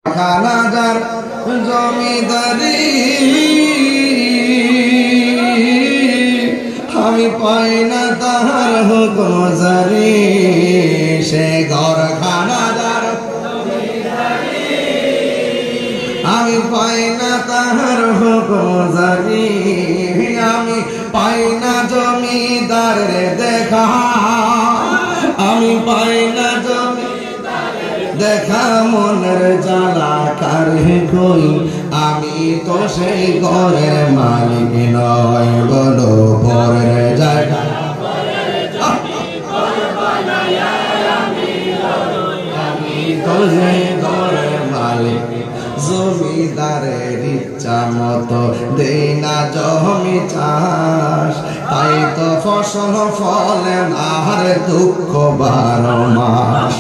খানাদার জমিদারি আমি পাই না তাহার হুকুম জারি, সে ঘর খানাদার আমি পাই না তাহার হুকুম জারি, আমি পাই না জমিদারের দেখা, আমি পাই না দেখা মনের জ্বালা কারে কই, আমি তো সেই ঘরের মালিক নয়, বলো পরের জায়গা আমি তো সেই ঘরের মালিক। জমিদারের ইচ্ছা মতো দেই না জমি চাষ, তাই তো ফসল ফলে আর দুঃখ 12 মাস।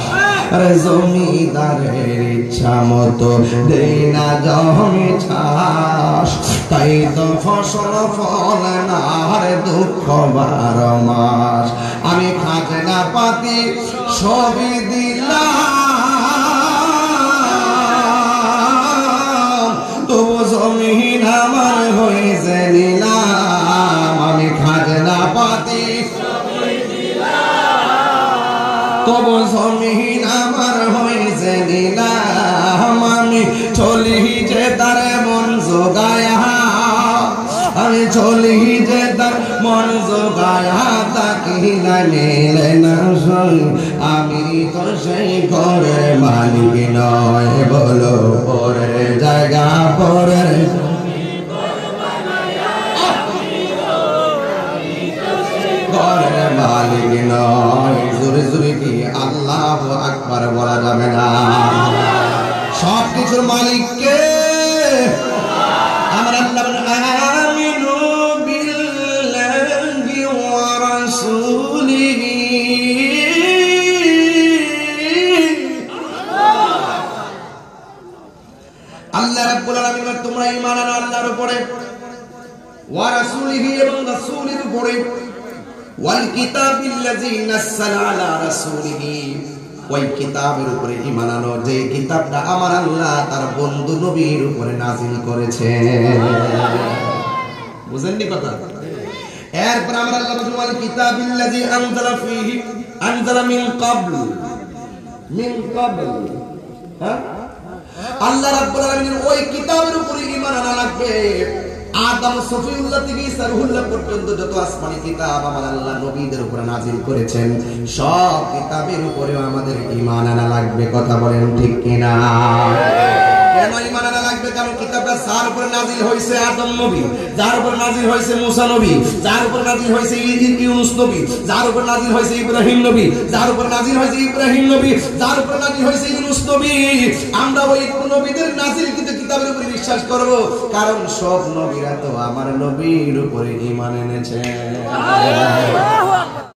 জমিদারের ইচ্ছা মতো দেই না জমি চাষ, তাই তো ফসল ফলে আর দুঃখ 12 মাস। আমি খাজনা পাতি সবই দিলাম, তবু জমিন আমার হয়েছে নিলাম। আমি খাজনা পাতি তবু জমিন আমার হয়েছে নিলাম। আমি চলি যে তার মন জোগায়া, আমি চলি যে তার মন জোগায়া, তাকে না মেলে না সই, আমি তো সেই ঘরের মালিক নয়, বলো পরের জায়গা পরের ঘরের মালিক নয়। জোরে জোরে কি আল্লাহু আকবার বলা যাবে না? সব কিছুর মালিক কে? আমার আল্লাহ আমিনু বিল্লাহি ওয়া রাসূলিহি, আল্লাহ রাব্বুল আলামিন তোমরা ঈমান আনো আল্লাহর উপরে, ওয়া রাসূলিহি এবং রাসূলের উপরে, ওয়াল কিতাবিল্লাযী নাযালা আলা রাসূলিহি, ওই কিতাবের উপরে ঈমান আনো যে কিতাবটা আমার আল্লাহ তার বন্ধু নবীর উপরে নাযিল করেছেন। বুঝেননি কথা? এরপর আমরা আল্লাহ বলেন ওয়াল কিতাবিল্লাযী আনজালা ফীহি আনজালা মিন ক্বাবল, হ্যাঁ আল্লাহ রাব্বুল আলামিন ওই কিতাবের উপরে ঈমান আনা লাগবে। আদম সফিউল্লাহ থেকে ঈসা রূহুল্লাহ পর্যন্ত যত আসমানি কিতাব আমার আল্লাহ নবীদের উপরে নাযিল করেছেন, সব কিতাবের উপরে আমাদের ঈমান আনা লাগবে। কথা বলেন ঠিক কিনা? কেন ঈমান আনা লাগবে? কারণ কিতাবটা যার উপরে নাযিল হয়েছে আদম নবী, যার উপরে নাযিল হয়েছে মুসা নবী, যার উপরে নাযিল হয়েছে ইউনূস নবী, যার উপরে নাযিল হয়েছে ইব্রাহিম নবী, যার উপরে নাযিল হয়েছে ইব্রাহিম নবী, যার উপরে নাযিল হয়েছে ইউনূস নবী, আমরা ওই নবীদের নাযিলকৃত কিতাবের উপরে বিশ্বাস করব, কারণ সব নবীরা তো আমার নবীর উপরে ঈমান এনেছে।